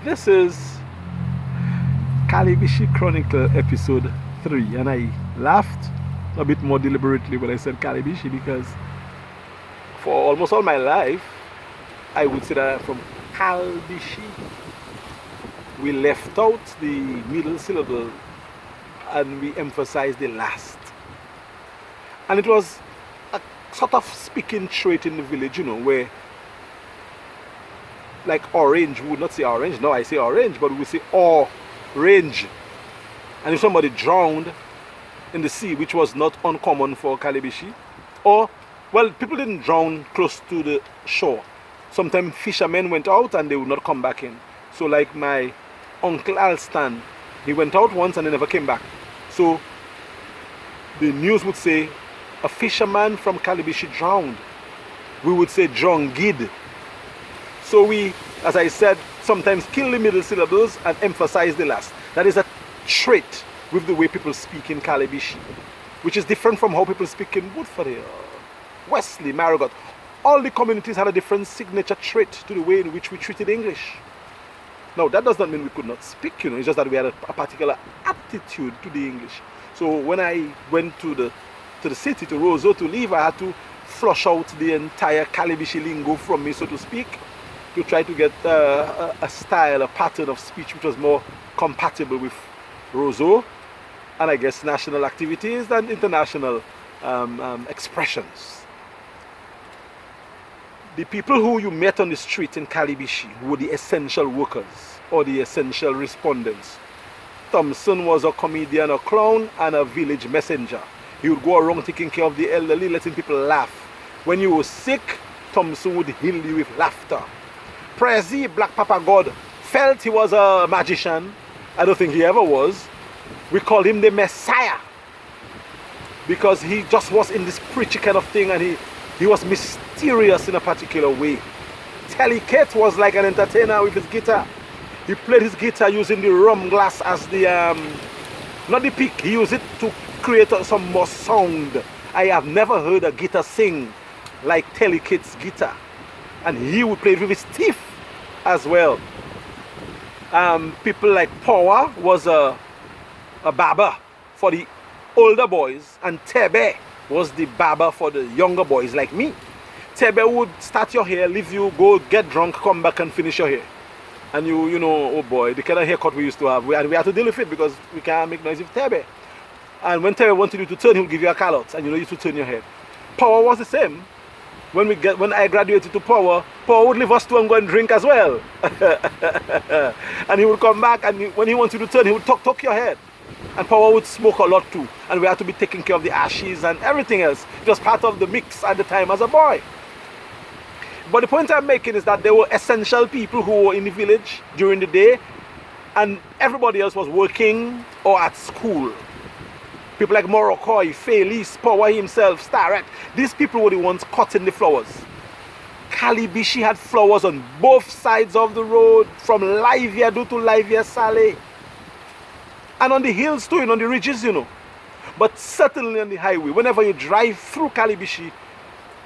This is Calibishie Chronicle episode 3, and I laughed a bit more deliberately when I said Calibishie because for almost all my life I would say that I'm from Calibishie. We left out the middle syllable and we emphasized the last. And it was a sort of speaking trait in the village, where like orange, we would not say orange, no, I say orange, but we would say orange. And if somebody drowned in the sea, which was not uncommon for Calibishie, or, well, people didn't drown close to the shore. Sometimes fishermen went out and they would not come back in. So like my uncle Alston, he went out once and he never came back. So the news would say, a fisherman from Calibishie drowned. We would say drongid. So we, as I said, sometimes kill the middle syllables and emphasize the last. That is a trait with the way people speak in Calibishie, which is different from how people speak in Woodford, Wesley, Marigot. All the communities had a different signature trait to the way in which we treated English. Now, that does not mean we could not speak, it's just that we had a particular aptitude to the English. So when I went to the city, to Roseau, to leave, I had to flush out the entire Calibishie lingo from me, so to speak, to try to get a style, a pattern of speech which was more compatible with Roseau and I guess national activities and international expressions. The people who you met on the street in Calibishie were the essential workers or the essential respondents. Thompson was a comedian, a clown, and a village messenger. He would go around taking care of the elderly, letting people laugh. When you were sick, Thompson would heal you with laughter. Prezi, Black Papa God, felt he was a magician. I don't think he ever was. We called him the Messiah because he just was in this preachy kind of thing, and he was mysterious in a particular way. Telly Kate was like an entertainer with his guitar. He played his guitar using the rum glass as the, not the pick, he used it to create some more sound. I have never heard a guitar sing like Telly Kate's guitar. And he would play with his teeth as well. People like Power was a barber for the older boys, and Tebe was the barber for the younger boys like me. Tebe would start your hair, leave you, go get drunk, come back and finish your hair. And you know, oh boy, the kind of haircut we used to have. We had to deal with it because we can't make noise with Tebe. And when Tebe wanted you to turn, he'll give you a callot and you used to turn your head. Power was the same. When I graduated to Power would leave us to and go and drink as well. And he would come back, and when he wanted to turn, he would tuck your head. And Power would smoke a lot too. And we had to be taking care of the ashes and everything else. It was part of the mix at the time as a boy. But the point I'm making is that there were essential people who were in the village during the day, and everybody else was working or at school. People like Morocco, Felice, Power himself, Starrett. These people were the ones cutting the flowers. Calibishie had flowers on both sides of the road, from Livia to Livia Saleh. And on the hills too, on the ridges, But certainly on the highway, whenever you drive through Calibishie,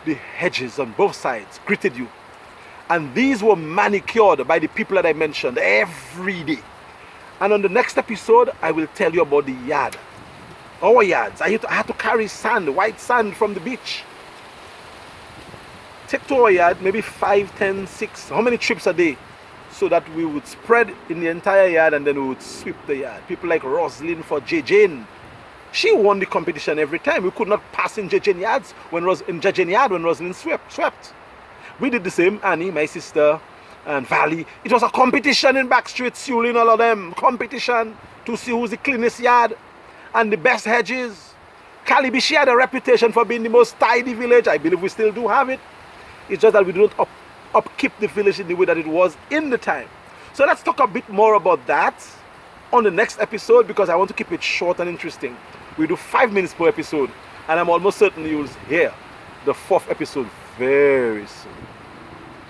the hedges on both sides greeted you. And these were manicured by the people that I mentioned every day. And on the next episode, I will tell you about the yard. Our yards. I had to carry sand, white sand from the beach. Take to our yard, maybe 5, 10, 6, how many trips a day? So that we would spread in the entire yard and then we would sweep the yard. People like Roslyn for Jane. She won the competition every time. We could not pass in Jane yards when Roslyn swept. We did the same, Annie, my sister, and Valley. It was a competition in Backstreet, Sewling, all of them. Competition to see who's the cleanest yard and the best hedges. Calibishie had a reputation for being the most tidy village. I believe we still do have it. It's just that we don't upkeep the village in the way that it was in the time. So let's talk a bit more about that on the next episode, because I want to keep it short and interesting. We do 5 minutes per episode, and I'm almost certain you'll hear the 4th episode very soon.